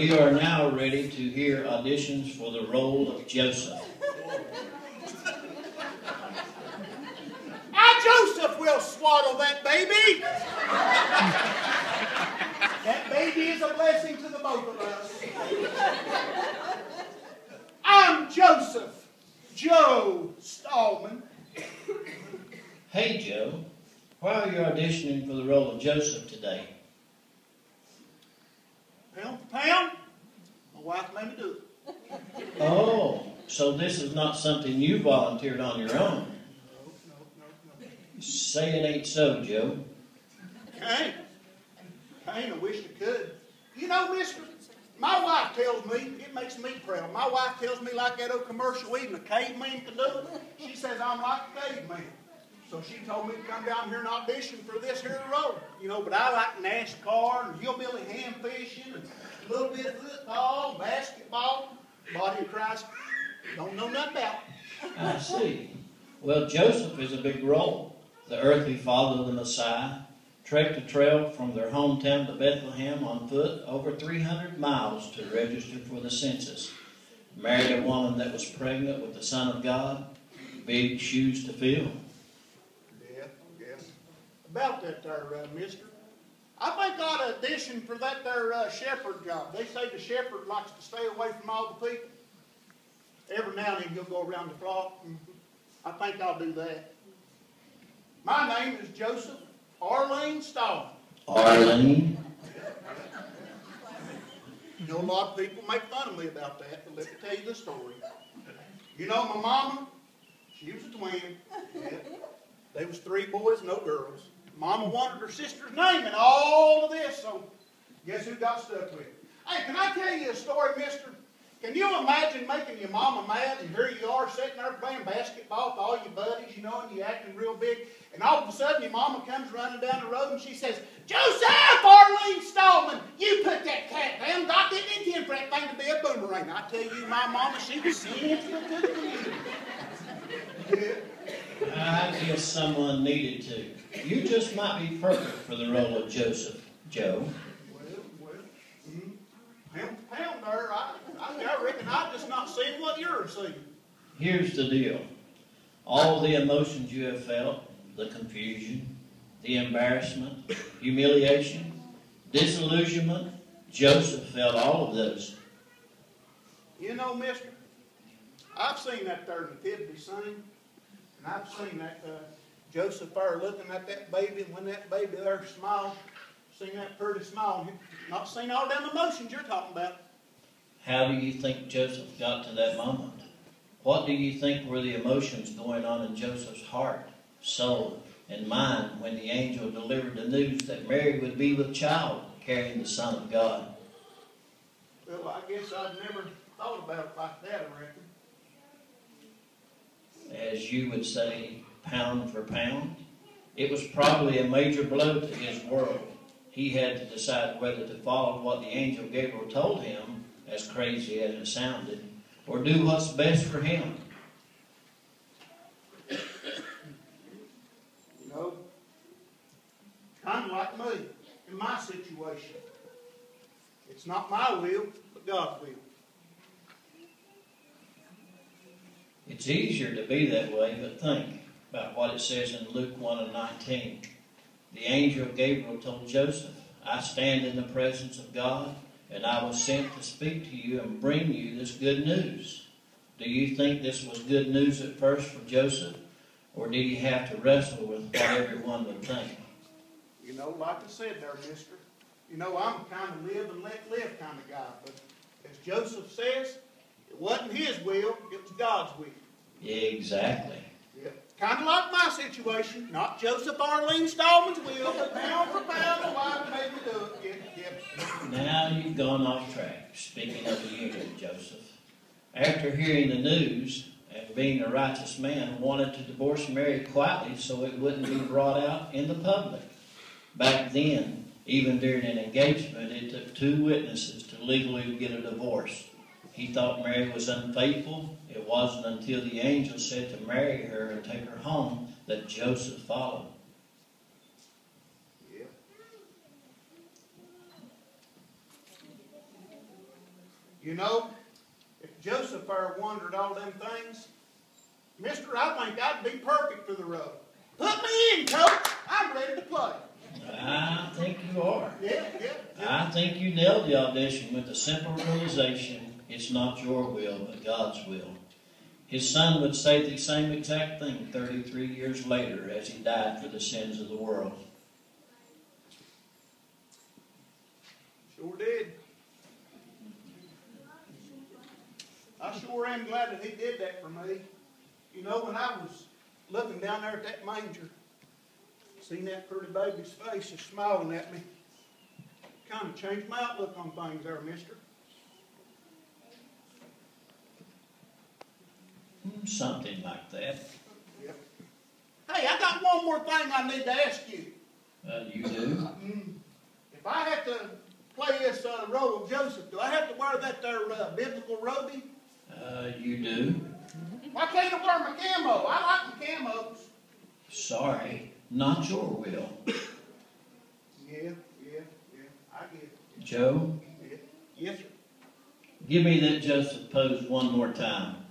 We are now ready to hear auditions for the role of Joseph. Joseph will swaddle that baby. That baby is a blessing to the both of us. I'm Joseph, Joe Stallman. Hey, Joe. Why are you auditioning for the role of Joseph today? Pound for pound, my wife made me do it. Oh, so this is not something you volunteered on your own. No. Say it ain't so, Joe. I wish I could. You know, mister, my wife tells me, it makes me proud. My wife tells me like that old commercial, even a caveman can do it. She says I'm like a caveman. So she told me to come down here and audition for this here role. You know, but I like NASCAR and hillbilly ham fishing and a little bit of football, basketball, body of Christ. Don't know nothing about it. I see. Well, Joseph is a big role. The earthly father of the Messiah trekked a trail from their hometown to Bethlehem on foot over 300 miles to register for the census. Married a woman that was pregnant with the Son of God. Big shoes to fill. Yeah. About that there, mister. I think I ought to audition for that there shepherd job. They say the shepherd likes to stay away from all the people. Every now and then he'll go around the flock. I think I'll do that. My name is Joseph Arlene Stallman. Arlene? You know, a lot of people make fun of me about that, but let me tell you the story. You know, my mama, she was a twin. Yeah. There was 3 boys, no girls. Mama wanted her sister's name and all of this, so guess who got stuck with it? Hey, can I tell you a story, mister? Can you imagine making your mama mad, and here you are sitting there playing basketball with all your buddies, you know, and you're acting real big, and all of a sudden your mama comes running down the road and she says, "Joseph Arlene Stallman, you put that cat down. God didn't intend for that thing to be a boomerang." I tell you, my mama, she was sensitive to the community. I guess someone needed to. You just might be perfect for the role of Joseph, Joe. Pound there, I reckon I've just not seen what you're seeing. Here's the deal. All the emotions you have felt, the confusion, the embarrassment, humiliation, disillusionment, Joseph felt all of those. You know, mister, I've seen that there nativity scene, and I've seen that Joseph there looking at that baby, and when that baby there smiled, seen that pretty smile, not seen all them emotions you're talking about. How do you think Joseph got to that moment? What do you think were the emotions going on in Joseph's heart, soul, and mind when the angel delivered the news that Mary would be with child, carrying the Son of God? Well, I guess I'd never thought about it like that, I reckon. As you would say, pound for pound, it was probably a major blow to his world. He had to decide whether to follow what the angel Gabriel told him, as crazy as it sounded, or do what's best for him. You know, kind of like me, in my situation. It's not my will, but God's will. It's easier to be that way, but think about what it says in Luke 1:19. The angel Gabriel told Joseph, "I stand in the presence of God, and I was sent to speak to you and bring you this good news." Do you think this was good news at first for Joseph, or did he have to wrestle with what everyone would think? You know, like I said there, mister, you know, I'm kind of live and let live kind of guy, but as Joseph says, it wasn't his will, it was God's will. Yeah, exactly. Kind of like my situation, not Joseph Arlene Stallman's will, but pound for pound, the wife made me do it. Yep. Now you've gone off track. Speaking of the union, Joseph, after hearing the news and being a righteous man, wanted to divorce Mary quietly so it wouldn't be brought out in the public. Back then, even during an engagement, it took 2 witnesses to legally get a divorce. He thought Mary was unfaithful. It wasn't until the angel said to marry her and take her home that Joseph followed. You know, if Joseph ever wondered all them things, mister, I think I'd be perfect for the role. Put me in, coach. I'm ready to play. I think you are. Yeah. I think you nailed the audition with the simple realization it's not your will, but God's will. His son would say the same exact thing 33 years later as he died for the sins of the world. Sure did. I sure am glad that he did that for me. You know, when I was looking down there at that manger, seeing that pretty baby's face just smiling at me, kind of changed my outlook on things there, mister. Something like that. Yep. Hey, I got one more thing I need to ask you. You do? If I have to play this role of Joseph, do I have to wear that there biblical robe? You do? Why can't I wear my camo? I like my camos. Sorry, not your will. Yeah, I get it. Joe, Yeah. Yes, sir. give me that Joseph pose one more time.